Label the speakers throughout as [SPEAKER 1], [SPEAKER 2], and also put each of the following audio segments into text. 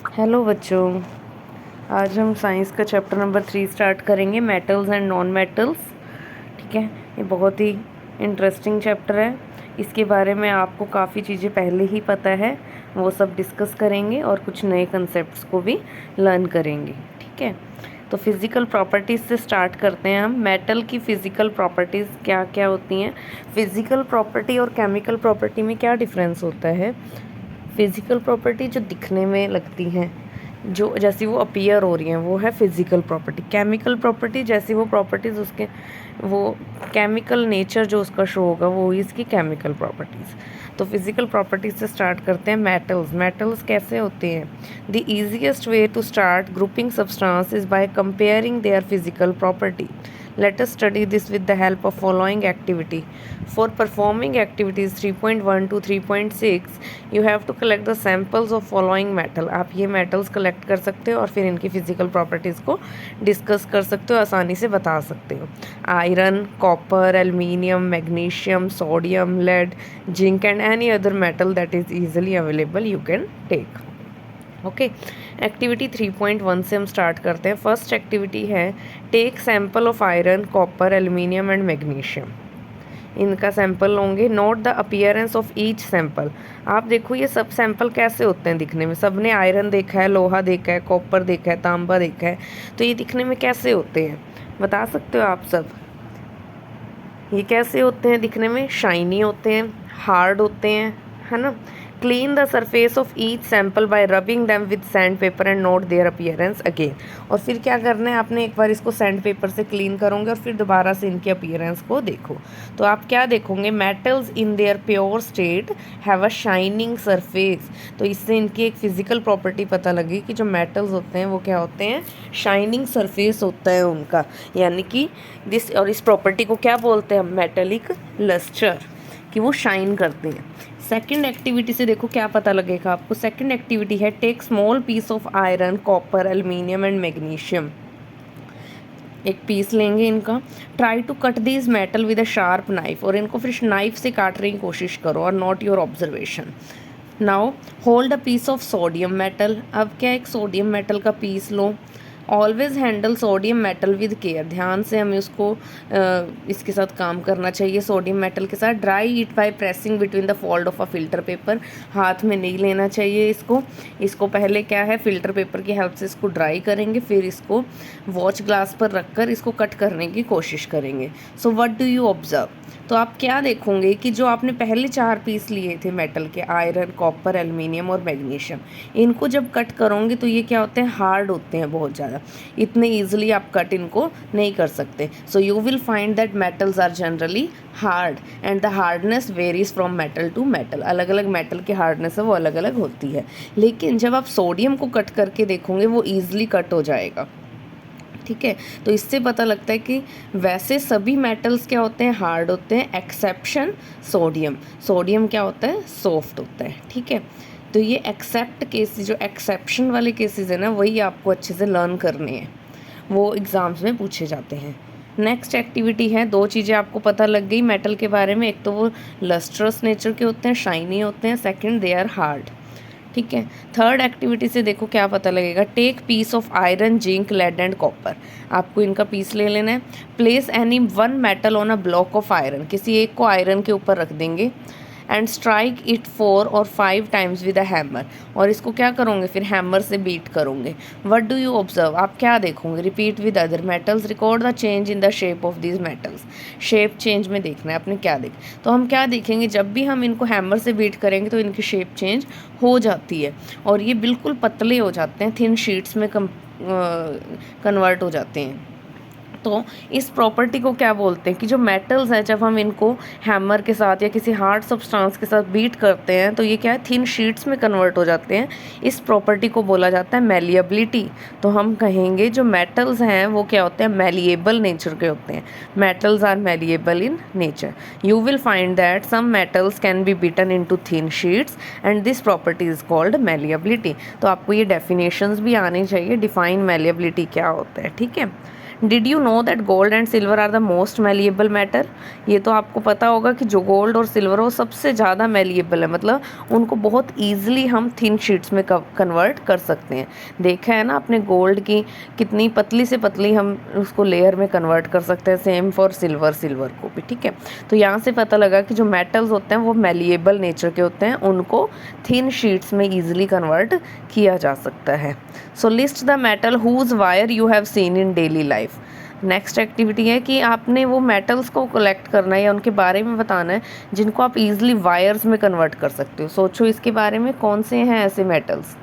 [SPEAKER 1] Hello बच्चों, आज हम साइंस का चैप्टर नंबर 3 स्टार्ट करेंगे, मेटल्स एंड नॉन मेटल्स। ठीक है, ये बहुत ही इंटरेस्टिंग चैप्टर है। इसके बारे में आपको काफ़ी चीज़ें पहले ही पता है, वो सब डिस्कस करेंगे और कुछ नए कंसेप्ट्स को भी लर्न करेंगे। ठीक है, तो फिज़िकल प्रॉपर्टीज़ से स्टार्ट करते हैं हम। मेटल की फ़िज़िकल प्रॉपर्टीज़ क्या क्या होती हैं, फ़िज़िकल प्रॉपर्टी और केमिकल प्रॉपर्टी में क्या डिफरेंस होता है। फिज़िकल प्रॉपर्टी जो दिखने में लगती हैं, जो जैसी वो अपीयर हो रही हैं, वो है फिज़िकल प्रॉपर्टी। केमिकल प्रॉपर्टी जैसी वो प्रॉपर्टीज़ उसके वो केमिकल नेचर जो उसका शो होगा, वो ही इसकी केमिकल प्रॉपर्टीज़। तो फिज़िकल प्रॉपर्टीज से स्टार्ट करते हैं। मेटल्स कैसे होते हैं। The easiest way to start grouping substance is by comparing their physical property. Let us study this with the help of following activity. For performing activities 3.1 to 3.6, you have to collect the samples of following metal. आप ये metals collect कर सकते हो और फिर इनकी physical properties को discuss कर सकते हो, आसानी से बता सकते हो। Iron, copper, aluminium, magnesium, sodium, lead, zinc and any other metal that is easily available you can take. Okay, activity 3.1 से हम स्टार्ट करते हैं। फर्स्ट एक्टिविटी है take sample of iron, copper, aluminium and magnesium. इनका sample लोगे। Note the appearance of each sample. आप देखो ये सब सैंपल कैसे होते हैं दिखने में। सब ने आयरन देखा है, लोहा देखा है, कॉपर देखा है, तांबा देखा है, तो ये दिखने में कैसे होते हैं बता सकते हो आप सब। ये कैसे होते हैं दिखने में। शाइनी होते हैं, हार्ड होते हैं, है ना। Clean the surface of each sample by rubbing them with sandpaper and note their appearance again. और फिर क्या करना है आपने, एक बार इसको सैंड पेपर से क्लीन करोगे और फिर दोबारा से इनकी अपीयरेंस को देखो। तो आप क्या देखोगे, metals in their pure state have a shining surface. तो इससे इनकी एक फिजिकल प्रॉपर्टी पता लगी कि जो मेटल्स होते हैं वो क्या होते हैं, शाइनिंग सरफेस होता है उनका, यानी कि दिस, और इस प्रॉपर्टी को क्या बोलते हैं, मेटेलिक लस्टर, कि वो शाइन करते हैं। सेकेंड एक्टिविटी से देखो क्या पता लगेगा आपको। सेकेंड एक्टिविटी है take small piece of iron, copper, aluminium and magnesium. एक पीस लेंगे इनका। Try to cut this metal with a sharp knife, और इनको फिर नाइफ से काटने की कोशिश करो, और note your observation. Now hold a piece of sodium metal. अब क्या, एक सोडियम मेटल का पीस लो। Always handle sodium metal with care. ध्यान से हमें उसको इसके साथ काम करना चाहिए, सोडियम मेटल के साथ। Dry it by pressing between the fold of a filter paper. हाथ में नहीं लेना चाहिए इसको पहले क्या है, फिल्टर पेपर की हेल्प से इसको ड्राई करेंगे, फिर इसको वॉच ग्लास पर रखकर इसको कट करने की कोशिश करेंगे। So what do you observe. तो आप क्या देखोगे कि जो आपने पहले 4 पीस लिए थे मेटल के, आयरन, कॉपर, एल्यूमिनियम और मैग्नीशियम, इनको जब कट करोगे तो ये क्या होते हैं, हार्ड होते हैं बहुत ज़्यादा। इतने ईजिली आप कट इनको नहीं कर सकते। So you will find that metals are generally hard and the hardness varies from metal to metal. अलग अलग मेटल की हार्डनेस है वो अलग अलग होती है। लेकिन जब आप सोडियम को कट करके देखोगे वो ईजिली कट हो जाएगा। ठीक है, तो इससे पता लगता है कि वैसे सभी मेटल्स क्या होते हैं, हार्ड होते हैं, एक्सेप्शन सोडियम। सोडियम क्या होता है, सॉफ्ट होता है। ठीक है, तो ये एक्सेप्ट केसेस, जो एक्सेप्शन वाले केसेस है ना, वही आपको अच्छे से लर्न करने हैं, वो एग्ज़ाम्स में पूछे जाते हैं। नेक्स्ट एक्टिविटी है, 2 चीज़ें आपको पता लग गई मेटल के बारे में। एक तो वो लस्ट्रस नेचर के होते हैं, शाइनी होते हैं। Second, they are hard. ठीक है, थर्ड एक्टिविटी से देखो क्या पता लगेगा। Take piece of iron, zinc, lead and copper. आपको इनका पीस ले लेना है। Place any one metal on a block of iron. किसी एक को आयरन के ऊपर रख देंगे। एंड स्ट्राइक इट 4 और 5 टाइम्स विद अ हैमर। और इसको क्या करोगे, फिर हैमर से बीट करोगे। व्हाट डू यू ऑब्जर्व, आप क्या देखोगे। Repeat with other metals, record the change in the shape of these metals. Shape change में देखना है आपने क्या देख। तो हम क्या देखेंगे, जब भी हम इनको हैमर से बीट करेंगे तो इनकी शेप चेंज हो जाती है और ये बिल्कुल पतले हो जाते हैं, थिन शीट्स में कन्वर्ट हो जाते हैं। तो इस प्रॉपर्टी को क्या बोलते हैं कि जो मेटल्स हैं, जब हम इनको हैमर के साथ या किसी हार्ड सब्सटेंस के साथ बीट करते हैं तो ये क्या है, थिन शीट्स में कन्वर्ट हो जाते हैं। इस प्रॉपर्टी को बोला जाता है मैलिएबिलिटी। तो हम कहेंगे जो मेटल्स हैं वो क्या होते हैं, मैलिएबल नेचर के होते हैं। Metals are malleable in nature. You will find that some metals can be beaten into thin sheets and this property is called malleability. तो आपको ये डेफिनेशंस भी आनी चाहिए, डिफाइन मैलिएबिलिटी क्या होता है। ठीक है, did you know that gold and silver are the most malleable metal? ये तो आपको पता होगा कि जो गोल्ड और सिल्वर वो सबसे ज़्यादा मेलिएबल है, मतलब उनको बहुत ईजिली हम थिन शीट्स में कन्वर्ट कर सकते हैं। देखा है ना आपने गोल्ड की कितनी पतली से पतली हम उसको लेयर में कन्वर्ट कर सकते हैं, सेम फॉर सिल्वर को भी, ठीक है। तो यहाँ से पता लगा कि जो मेटल्स होते हैं वो मेलिएबल नेचर के होते हैं, उनको थिन शीट्स में ईजिली कन्वर्ट किया जा सकता है। So list the metal whose wire you have seen in daily life. Next activity है कि आपने वो मेटल्स को कलेक्ट करना है या उनके बारे में बताना है जिनको आप इजीली वायर्स में कन्वर्ट कर सकते हो। सोचो इसके बारे में, कौन से हैं ऐसे मेटल्स,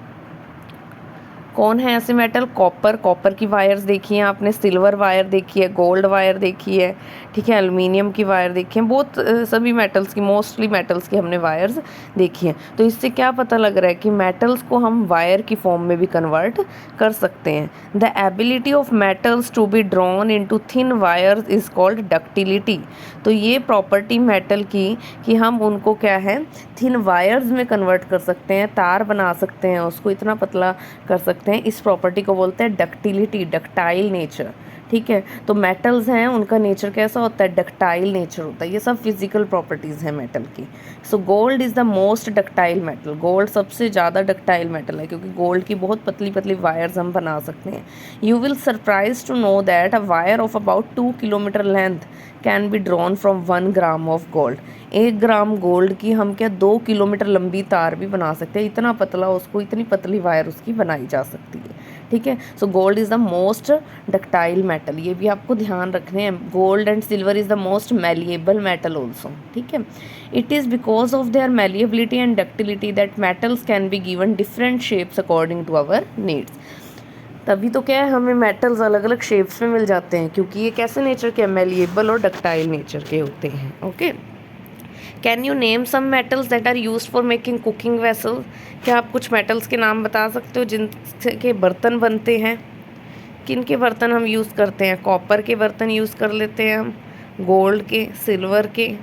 [SPEAKER 1] कौन है ऐसे मेटल? कॉपर की वायर्स देखी हैं आपने, सिल्वर वायर देखी है, गोल्ड वायर देखी है, ठीक है, एल्युमिनियम की वायर देखी है, बहुत सभी मेटल्स की, मोस्टली मेटल्स की हमने वायर्स देखी हैं। तो इससे क्या पता लग रहा है कि मेटल्स को हम वायर की फॉर्म में भी कन्वर्ट कर सकते हैं। The ability of metals to be drawn into thin wires is called ductility. तो ये प्रॉपर्टी मेटल की कि हम उनको क्या है, थिन वायर्स में कन्वर्ट कर सकते हैं, तार बना सकते हैं, उसको इतना पतला कर सकते हैं, इस प्रॉपर्टी को बोलते हैं डक्टिलिटी, डक्टाइल नेचर, ठीक है। तो मेटल्स हैं उनका नेचर कैसा होता है? डक्टाइल नेचर होता है। ये सब फिजिकल प्रॉपर्टीज़ हैं मेटल की। सो gold is the most ductile metal. Gold सबसे ज़्यादा डक्टाइल मेटल है क्योंकि गोल्ड की बहुत पतली पतली वायर्स हम बना सकते हैं। You will surprise to know that a wire of about 2 kilometre length can be drawn from 1 gram of gold. 1 gram gold की हम क्या 2 किलोमीटर लंबी तार भी बना सकते हैं, इतना पतला उसको, इतनी पतली वायर उसकी बनाई जा सकती है, ठीक है। So gold is the most ductile metal, ये भी आपको ध्यान रखने हैं। Gold and silver is the most malleable metal also, ठीक है। It is because of their malleability and ductility that metals can be given different shapes according to our needs. तभी तो क्या है, हमें मेटल्स अलग अलग शेप्स में मिल जाते हैं क्योंकि ये कैसे नेचर के, मेलिएबल और डक्टाइल नेचर के होते हैं, okay. Can you name some metals that are used for making cooking vessel? क्या आप कुछ मेटल्स के नाम बता सकते हो जिनके बर्तन बनते हैं? किन के बर्तन हम यूज़ करते हैं? कॉपर के बर्तन यूज़ कर लेते हैं हम, गोल्ड के, सिल्वर के,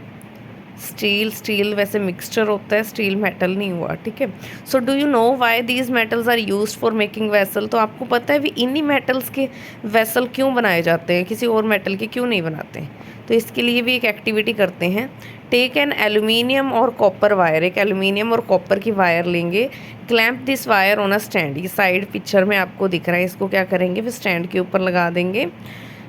[SPEAKER 1] स्टील वैसे मिक्सचर होता है, स्टील मेटल नहीं हुआ, ठीक है। So do you know why these metals are used for making vessel? तो आपको पता है भी इन्हीं मेटल्स के वेसल क्यों बनाए जाते हैं, किसी और मेटल के क्यों नहीं बनाते हैं? तो इसके लिए भी एक एक्टिविटी करते हैं। टेक एन एल्यूमिनियम और कॉपर वायर, एक एल्यूमिनियम और कॉपर की वायर लेंगे, clamp this wire on a stand. ये साइड पिक्चर में आपको दिख रहा है, इसको क्या करेंगे, फिर स्टैंड के ऊपर लगा देंगे।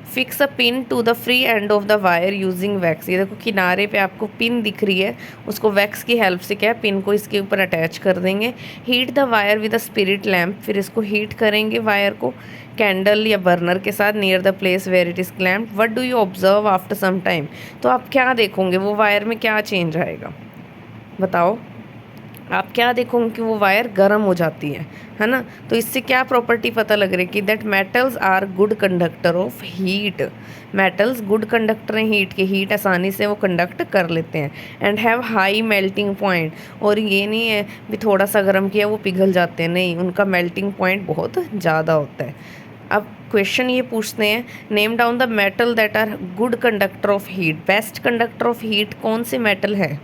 [SPEAKER 1] Fix a pin to the free end of the wire using wax. ये देखो किनारे पे आपको पिन दिख रही है, उसको वैक्स की हेल्प से क्या है, पिन को इसके ऊपर अटैच कर देंगे। Heat the wire with a spirit lamp, फिर इसको हीट करेंगे वायर को कैंडल या बर्नर के साथ near the place where it is clamped. What do you observe after some time? तो आप क्या देखोगे, वो वायर में क्या चेंज आएगा, बताओ। आप क्या देखोगे कि वो वायर गर्म हो जाती है ना। तो इससे क्या प्रॉपर्टी पता लग रही है कि that metals are good conductor of heat. Metals good conductor हैं हीट के, हीट आसानी से वो कंडक्ट कर लेते हैं। And have high melting point, और ये नहीं है भी थोड़ा सा गर्म किया वो पिघल जाते हैं, नहीं, उनका मेल्टिंग पॉइंट बहुत ज़्यादा होता है। अब क्वेश्चन ये पूछते हैं, name down the metal that are good conductor of heat. Best conductor of heat कौन से मेटल है,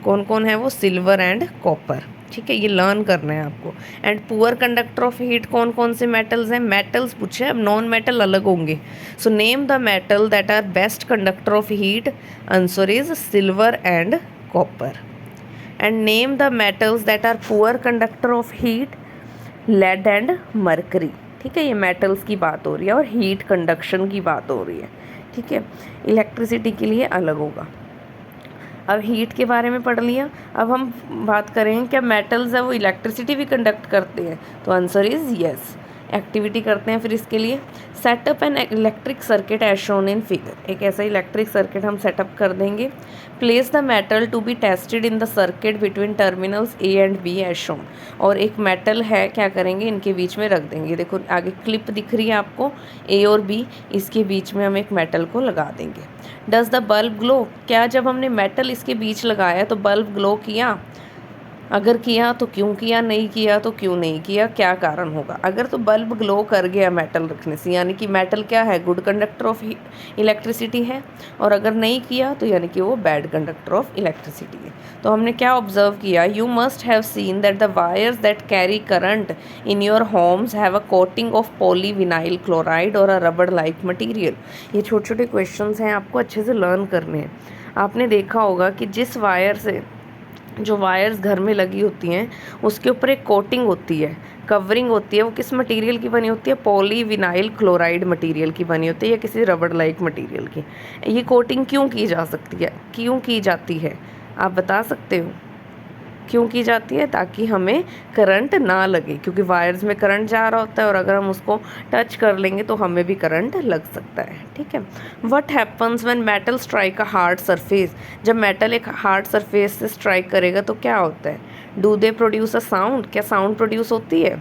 [SPEAKER 1] कौन कौन है वो? सिल्वर एंड कॉपर, ठीक है, ये लर्न करना है आपको। And poor conductor of heat कौन कौन से मेटल्स हैं? मेटल्स पूछे, अब नॉन मेटल अलग होंगे। So name the metal that are best conductor of heat. Answer is silver and copper. And name the metals that are poor conductor of heat. Lead and mercury, ठीक है, ये metals की बात हो रही है और हीट कंडक्शन की बात हो रही है, ठीक है। इलेक्ट्रिसिटी के लिए अलग होगा। अब हीट के बारे में पढ़ लिया, अब हम बात करें क्या मेटल्स है वो इलेक्ट्रिसिटी भी कंडक्ट करते हैं? तो आंसर इज़ यस। एक्टिविटी करते हैं फिर इसके लिए। Set up an electric circuit as shown in figure. एक ऐसा इलेक्ट्रिक सर्किट हम सेटअप कर देंगे। Place the metal to be tested in the circuit between terminals A and B as shown. और एक मेटल है, क्या करेंगे, इनके बीच में रख देंगे। देखो आगे क्लिप दिख रही है आपको, ए और बी, इसके बीच में हम एक मेटल को लगा देंगे। Does the bulb glow? क्या जब हमने मेटल इसके बीच लगाया तो बल्ब ग्लो किया? अगर किया तो क्यों किया, नहीं किया तो क्यों नहीं किया, क्या कारण होगा। अगर तो बल्ब ग्लो कर गया मेटल रखने से, यानी कि मेटल क्या है, गुड कंडक्टर ऑफ इलेक्ट्रिसिटी है, और अगर नहीं किया तो यानी कि वो बैड कंडक्टर ऑफ इलेक्ट्रिसिटी है। तो हमने क्या ऑब्जर्व किया, you must have seen that the wires that carry current in your homes have a coating of polyvinyl chloride और अ रबड़ लाइक मटीरियल। ये छोटे छोटे क्वेश्चन हैं, आपको अच्छे से लर्न करने हैं। आपने देखा होगा कि जिस वायर से, जो वायर्स घर में लगी होती हैं उसके ऊपर एक कोटिंग होती है, कवरिंग होती है, वो किस मटेरियल की बनी होती है, पॉलीविनाइल क्लोराइड मटेरियल की बनी होती है या किसी रबड़ लाइक मटेरियल की। ये कोटिंग क्यों की जा सकती है, क्यों की जाती है, आप बता सकते हो क्यों की जाती है? ताकि हमें करंट ना लगे, क्योंकि वायर्स में करंट जा रहा होता है और अगर हम उसको टच कर लेंगे तो हमें भी करंट लग सकता है। ठीक है। What happens when metal strike a hard surface, जब मेटल एक हार्ड सरफेस से स्ट्राइक करेगा तो क्या होता है, do they produce a sound, क्या साउंड प्रोड्यूस होती है?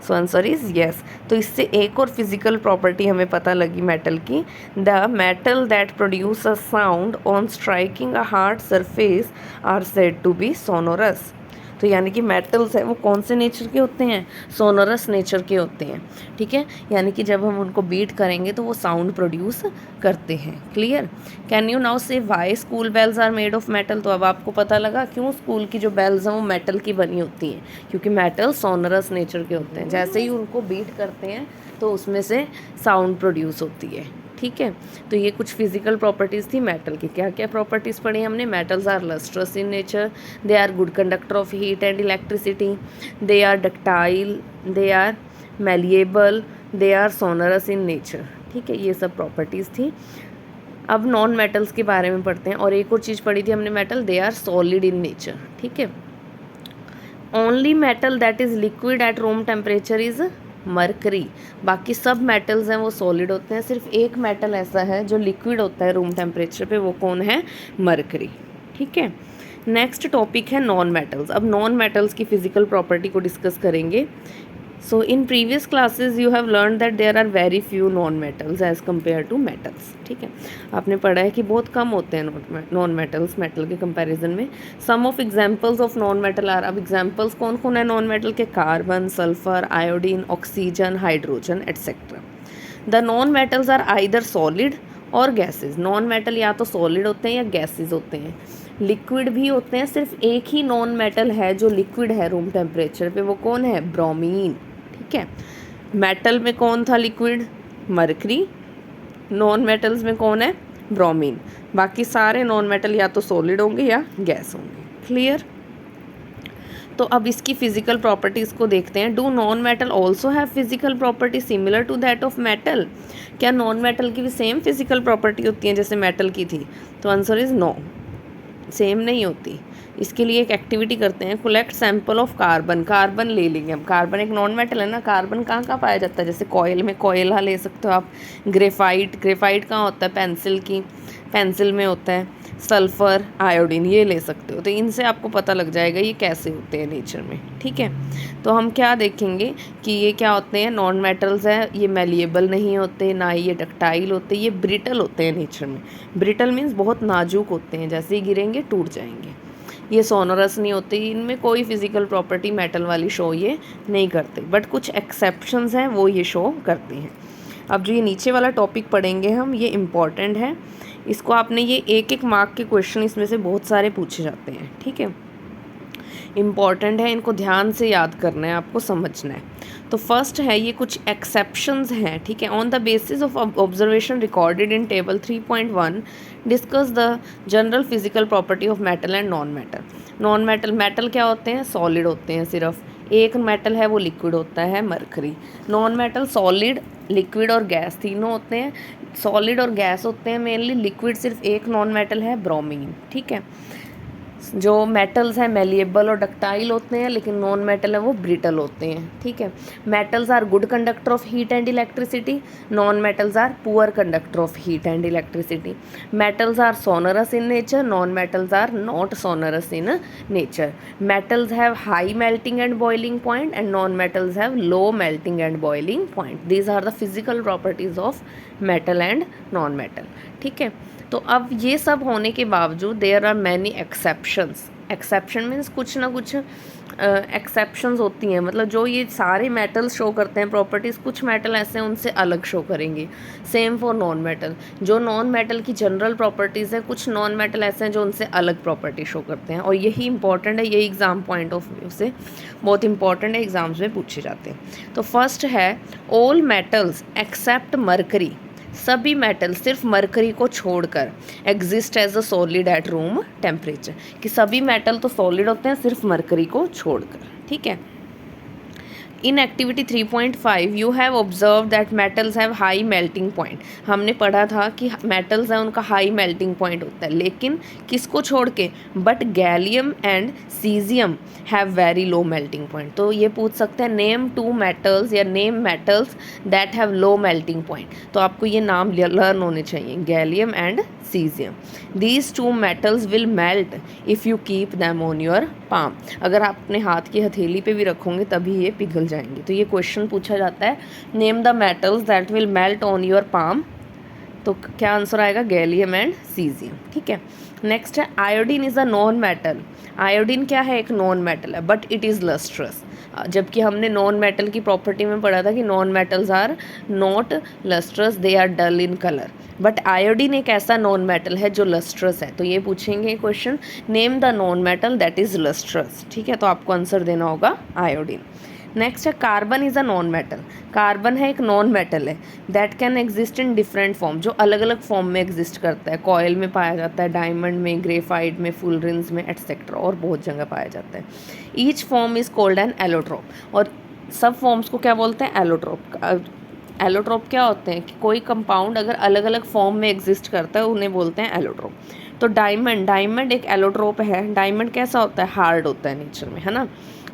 [SPEAKER 1] So answer is yes. तो इससे एक और फिजिकल प्रॉपर्टी हमें पता लगी मेटल की, the metal that produce a sound on striking a hard surface are said to be sonorous. तो यानी कि मेटल्स हैं वो कौन से नेचर के होते हैं, सोनोरस नेचर के होते हैं। ठीक है, यानी कि जब हम उनको बीट करेंगे तो वो साउंड प्रोड्यूस करते हैं। Clear. Can you now say why school bells are made of metal. तो अब आपको पता लगा क्यों स्कूल की जो बेल्स हैं वो मेटल की बनी होती हैं, क्योंकि मेटल सोनरस नेचर के होते हैं। जैसे ही उनको बीट करते हैं तो उसमें से साउंड प्रोड्यूस होती है। ठीक है, तो ये कुछ फिजिकल प्रॉपर्टीज़ थी मेटल की। क्या क्या प्रॉपर्टीज़ पढ़ी हमने, metals are lustrous in nature, they are good conductor of heat and electricity, they are ductile, they are malleable, they are sonorous in nature. ठीक है, ये सब प्रॉपर्टीज़ थी। अब नॉन मेटल्स के बारे में पढ़ते हैं। और एक और चीज़ पढ़ी थी हमने metal, they are solid in nature. ठीक है, only metal that is liquid at room temperature is mercury. बाकी सब मेटल्स हैं वो सॉलिड होते हैं, सिर्फ एक मेटल ऐसा है जो लिक्विड होता है रूम टेम्परेचर पे, वो कौन है, मरकरी। ठीक है, नेक्स्ट टॉपिक है नॉन मेटल्स। अब नॉन मेटल्स की फिजिकल प्रॉपर्टी को डिस्कस करेंगे। So in previous classes you have learn that there are very few non metals as compare to metals. ठीक है, आपने पढ़ा है कि बहुत कम होते हैं नॉन मेटल्स मेटल के कंपैरिजन में। Some of examples of non metal are, अब एग्जांपल्स कौन कौन है नॉन मेटल के, carbon, sulphur, iodine, oxygen, hydrogen etcetera. The non metals are either solid और गैसेज। नॉन मेटल या तो सॉलिड होते हैं या गैसेज होते हैं, लिक्विड भी होते हैं। सिर्फ एक ही नॉन मेटल है जो लिक्विड है रूम टेम्परेचर पे, वो कौन है, ब्रोमीन। ठीक है, मेटल में कौन था लिक्विड, मरकरी। नॉन मेटल्स में कौन है, ब्रोमीन। बाकी सारे नॉन मेटल या तो सॉलिड होंगे या गैस होंगे। क्लियर। तो अब इसकी फिजिकल प्रॉपर्टीज़ को देखते हैं। Do non metal also have physical property similar to that of metal. क्या नॉन मेटल की भी सेम फिजिकल प्रॉपर्टी होती है जैसे मेटल की थी? तो आंसर इज़ नो, सेम नहीं होती। इसके लिए एक एक्टिविटी करते हैं, collect sample of carbon. Carbon ले लेंगे हम, कार्बन एक नॉन मेटल है ना। कार्बन कहाँ कहाँ पाया जाता है, जैसे कोयल में कोयला ले सकते हो आप, ग्रेफाइट, ग्रेफाइट कहाँ होता है, पेंसिल में होता है, सल्फ़र, आयोडीन, ये ले सकते हो। तो इनसे आपको पता लग जाएगा ये कैसे होते हैं नेचर में। ठीक है, तो हम क्या देखेंगे कि ये क्या होते हैं, नॉन मेटल्स हैं, ये मेलिएबल नहीं होते, ना ही ये डक्टाइल होते, ये ब्रिटल होते हैं नेचर में। ब्रिटल मीन्स बहुत नाजुक होते हैं, जैसे ही गिरेंगे टूट जाएंगे। ये सोनोरस नहीं होते, इनमें कोई फिजिकल प्रॉपर्टी मेटल वाली शो ये नहीं करते, बट कुछ एक्सेप्शंस हैं वो ये शो करते हैं। अब जो ये नीचे वाला टॉपिक पढ़ेंगे हम, ये इम्पॉर्टेंट है, इसको आपने ये एक एक मार्क के क्वेश्चन इसमें से बहुत सारे पूछे जाते हैं। ठीक है, इम्पॉर्टेंट है, इनको ध्यान से याद करना है, आपको समझना है। तो फर्स्ट है, ये कुछ एक्सेप्शंस हैं। ठीक है, on the basis of observation recorded in table 3.1 discuss the general physical property of metal and non metal. Non metal, metal क्या होते हैं, सॉलिड होते हैं, सिर्फ एक मेटल है वो लिक्विड होता है, mercury. Non metal solid, liquid और गैस तीनों होते हैं। सॉलिड और गैस होते हैं मेनली, लिक्विड सिर्फ एक नॉन मेटल है, ब्रोमीन। ठीक है, जो मेटल्स हैं मेलिएबल और डक्टाइल होते हैं, लेकिन नॉन मेटल है वो ब्रिटल होते हैं। ठीक है, metals are good conductor of heat and electricity, non metals are poor conductor of heat and electricity. Metals are sonorous in nature, non metals are not sonorous in nature. Metals have high melting and boiling point and non metals have low melting and boiling point. These are the physical properties of metal and non metal. ठीक है, तो अब ये सब होने के बावजूद there are many exceptions. Exception means कुछ ना कुछ एक्सेप्शंस होती हैं, मतलब जो ये सारे मेटल्स शो करते हैं प्रॉपर्टीज़, कुछ मेटल ऐसे हैं उनसे अलग शो करेंगे। सेम फॉर नॉन मेटल, जो नॉन मेटल की जनरल प्रॉपर्टीज़ है, कुछ नॉन मेटल ऐसे हैं जो उनसे अलग प्रॉपर्टी शो करते हैं। और यही इंपॉर्टेंट है, यही एग्ज़ाम पॉइंट ऑफ व्यू से बहुत इंपॉर्टेंट है, एग्ज़ाम्स में पूछे जाते हैं। तो फर्स्ट है ऑल मेटल्स एक्सेप्ट मरकरी, सभी मेटल सिर्फ मरकरी को छोड़कर exist as a solid at room temperature, कि सभी मेटल तो सॉलिड होते हैं सिर्फ मरकरी को छोड़कर, ठीक है। In activity 3.5 you have observe that metals have high melting point, हमने पढ़ा था कि मेटल्स हैं उनका हाई मेल्टिंग पॉइंट होता है, लेकिन किसको छोड़ के, but gallium and caesium have very low melting point. तो ये पूछ सकते हैं नेम 2 मेटल्स या name metals that have low melting point, तो आपको ये नाम लर्न होने चाहिए, gallium and caesium. These 2 metals will melt if you keep them on your palm, अगर आप अपने हाथ की हथेली पे भी रखोगे तभी ये पिघल जाएंगे। तो ये क्वेश्चन पूछा जाता है, name the metals that will melt on your palm, तो क्या आंसर आएगा, गैलियम एंड सीजियम, ठीक है। नेक्स्ट है iodine is a non metal, iodine क्या है, एक नॉन मेटल है, बट इट इज़ लस्ट्रस, जबकि हमने नॉन मेटल की प्रॉपर्टी में पढ़ा था कि non metals are not lustrous, they are dull in colour, but iodine एक ऐसा नॉन मेटल है जो लस्ट्रस है। तो ये पूछेंगे question, name the non metal that is lustrous, ठीक है, तो आपको आंसर देना होगा आयोडीन। नेक्स्ट है carbon is a non metal, carbon है एक नॉन मेटल है, that can exist in different form, जो अलग अलग फॉर्म में एग्जिस्ट करता है, कॉयल में पाया जाता है, डायमंड में, ग्रेफाइट में, फुलरेंस में एटसेट्रा, और बहुत जगह पाया जाता है। Each form is called an allotrope, और सब फॉर्म्स को क्या बोलते हैं, एलोट्रोप। एलोट्रोप क्या होते हैं कि कोई कंपाउंड अगर अलग अलग फॉर्म में एग्जिस्ट करता है उन्हें बोलते हैं एलोट्रोप। तो डायमंड एक एलोट्रोप है, डायमंड कैसा होता है, हार्ड होता है नेचर में, है ना,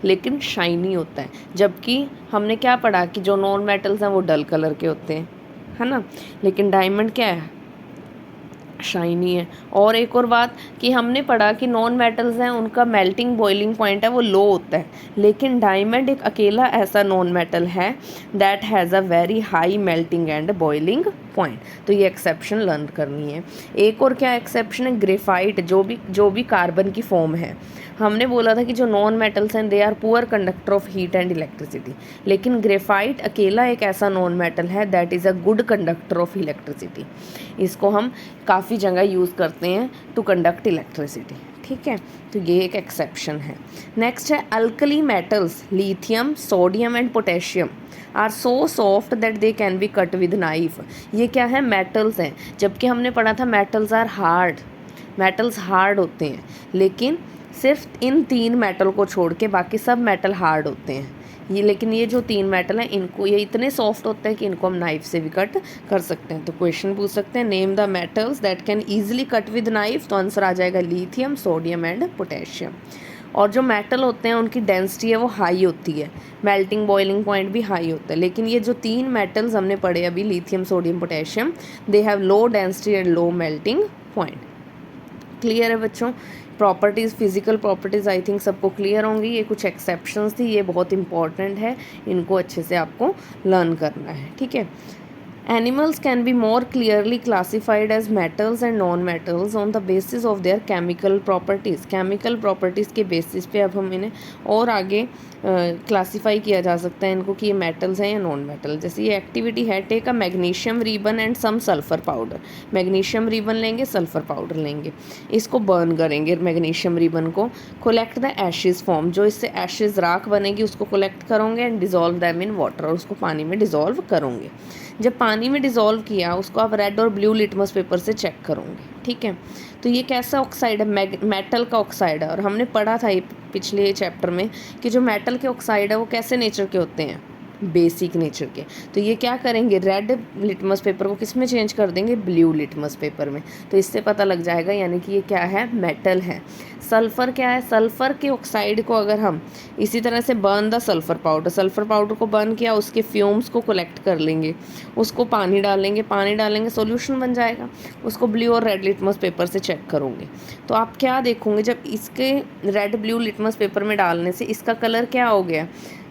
[SPEAKER 1] लेकिन शाइनी होता है, जबकि हमने क्या पढ़ा कि जो नॉन मेटल्स हैं वो डल कलर के होते हैं, है ना, लेकिन डायमंड क्या है, शाइनी है। और एक और बात कि हमने पढ़ा कि नॉन मेटल्स हैं उनका मेल्टिंग बॉइलिंग पॉइंट है वो लो होता है, लेकिन डायमंड एक अकेला ऐसा नॉन मेटल है that has a very high melting and boiling point. तो ये एक्सेप्शन लर्न करनी है। एक और क्या एक्सेप्शन है, ग्रेफाइट, जो भी कार्बन की फॉर्म है, हमने बोला था कि जो नॉन मेटल्स हैं they are poor conductor of heat and electricity, लेकिन ग्रेफाइट अकेला एक ऐसा नॉन मेटल है that is a good conductor of electricity, इसको हम काफ़ी जगह यूज़ करते हैं टू कंडक्ट इलेक्ट्रिसिटी, ठीक है, तो ये एक एक्सेप्शन है। नेक्स्ट है alkali metals, lithium, sodium and potassium are so soft that they can be cut with knife. ये क्या है, मेटल्स हैं, जबकि हमने पढ़ा था metals are hard, metals hard होते हैं, लेकिन सिर्फ इन 3 मेटल को छोड़ के बाकी सब मेटल हार्ड होते हैं। ये लेकिन ये जो 3 मेटल हैं इनको, ये इतने सॉफ्ट होते हैं कि इनको हम नाइफ से भी कट कर सकते हैं। तो क्वेश्चन पूछ सकते हैं, name the metals that can easily cut with knife, तो आंसर आ जाएगा लिथियम, सोडियम एंड पोटेशियम। और जो मेटल होते हैं उनकी डेंसिटी है वो हाई होती है, मेल्टिंग बॉइलिंग पॉइंट भी हाई होता है, लेकिन ये जो 3 मेटल्स हमने पढ़े अभी, lithium, sodium, potassium, they have low density and low melting point. Clear है बच्चों, properties, physical properties I think सबको क्लियर होंगी। ये कुछ एक्सेप्शंस थी, ये बहुत इंपॉर्टेंट है, इनको अच्छे से आपको लर्न करना है, ठीक है। Animals can be more clearly classified as metals and non-metals on the basis of their chemical properties. Chemical properties के basis पे अब हम इन्हें और आगे क्लासीफाई किया जा सकता है इनको कि ये मेटल्स हैं या नॉन मेटल। जैसे ये एक्टिविटी है, take a magnesium ribbon and some sulphur powder, magnesium ribbon लेंगे, सल्फ़र पाउडर लेंगे, इसको बर्न करेंगे मैग्नीशियम रिबन को, कोलेक्ट द एशेज़ फॉर्म, जो इससे एशेज़ राख बनेगी उसको कलेक्ट करोगे, and dissolve them in water, और उसको पानी में डिज़ोल्व करोगे। जब पानी में डिज़ोल्व किया उसको आप रेड और ब्लू लिटमस पेपर से चेक करोगे, ठीक है। तो ये कैसा ऑक्साइड है, मेटल का ऑक्साइड है, और हमने पढ़ा था ये पिछले चैप्टर में कि जो मेटल के ऑक्साइड है वो कैसे नेचर के होते हैं, बेसिक नेचर के। तो ये क्या करेंगे, रेड लिटमस पेपर को किस में चेंज कर देंगे, ब्लू लिटमस पेपर में, तो इससे पता लग जाएगा यानी कि ये क्या है, मेटल है। सल्फ़र क्या है, सल्फ़र के ऑक्साइड को अगर हम इसी तरह से बर्न द सल्फ़र पाउडर को बर्न किया, उसके फ्यूम्स को कलेक्ट कर लेंगे, उसको पानी डालेंगे, सॉल्यूशन बन जाएगा, उसको ब्लू और रेड लिटमस पेपर से चेक करोगे। तो आप क्या देखोगे, जब इसके रेड ब्लू लिटमस पेपर में डालने से इसका कलर क्या हो गया,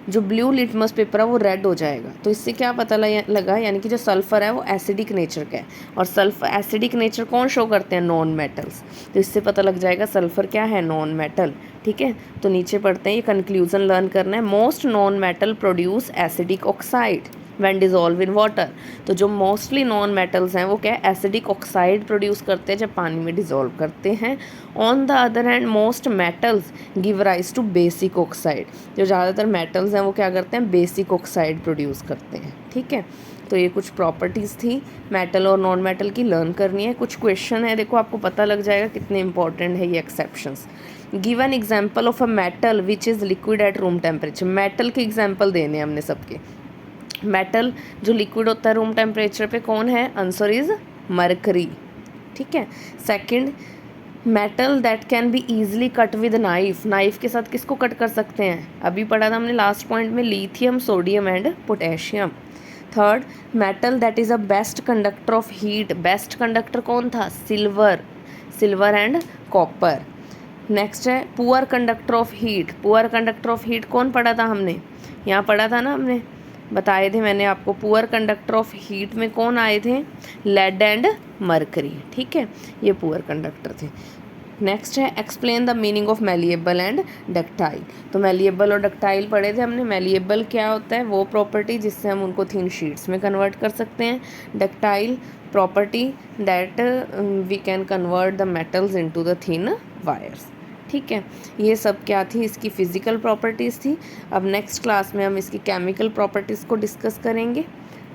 [SPEAKER 1] जो ब्लू लिटमस पेपर है वो रेड हो जाएगा। तो इससे क्या पता लगा, यानी कि जो सल्फ़र है वो एसिडिक नेचर का है, और सल्फर एसिडिक नेचर कौन शो करते हैं, नॉन मेटल्स। तो इससे पता लग जाएगा सल्फ़र क्या है, नॉन मेटल। ठीक है, तो नीचे पढ़ते हैं, ये कंक्लूजन लर्न करना है। Most non metal produce acidic oxide when dissolve in water. तो जो मोस्टली नॉन मेटल्स हैं वो क्या है, एसिडिक ऑक्साइड प्रोड्यूस करते हैं जब पानी में डिज़ोल्व करते हैं। On the other hand most metals give rise to basic oxide. जो ज़्यादातर मेटल्स हैं वो क्या करते हैं, बेसिक ऑक्साइड प्रोड्यूस करते हैं। ठीक है, तो ये कुछ प्रॉपर्टीज़ थी मेटल और नॉन मेटल की, लर्न करनी है। कुछ क्वेश्चन है, देखो आपको पता लग जाएगा कितने इंपॉर्टेंट है ये exceptions. Give an example of a metal which is liquid at room temperature. Metal के एग्जाम्पल देने हमने सबके। मेटल जो लिक्विड होता है रूम टेम्परेचर पे, कौन है, आंसर इज मरकरी। ठीक है, second, metal that can be easily cut with knife. Knife के साथ किसको कट कर सकते हैं, अभी पढ़ा था हमने लास्ट पॉइंट में, lithium, sodium and potassium. Third, metal that is a best conductor of heat. Best conductor कौन था, silver, silver and copper. Next है poor conductor of heat. Poor conductor of heat कौन पढ़ा था हमने, यहाँ पढ़ा था ना, हमने बताए थे मैंने आपको। पुअर कंडक्टर ऑफ हीट में कौन आए थे, लेड एंड मरकरी। ठीक है, ये पुअर कंडक्टर थे। नेक्स्ट है explain the meaning of malleable and ductile. तो मैलिएबल और डक्टाइल पढ़े थे हमने। मैलिएबल क्या होता है, वो प्रॉपर्टी जिससे हम उनको थिन शीट्स में कन्वर्ट कर सकते हैं। Ductile property that we can convert the metals into the thin wires. ठीक है, ये सब क्या थी, इसकी फ़िज़िकल प्रॉपर्टीज़ थी। अब नेक्स्ट क्लास में हम इसकी केमिकल प्रॉपर्टीज़ को डिस्कस करेंगे।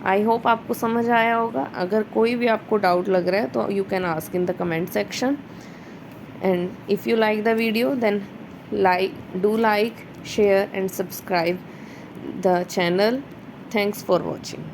[SPEAKER 1] आई होप आपको समझ आया होगा। अगर कोई भी आपको डाउट लग रहा है तो you can ask in the comment section, and if you like the video then like, share and subscribe the channel. Thanks for watching.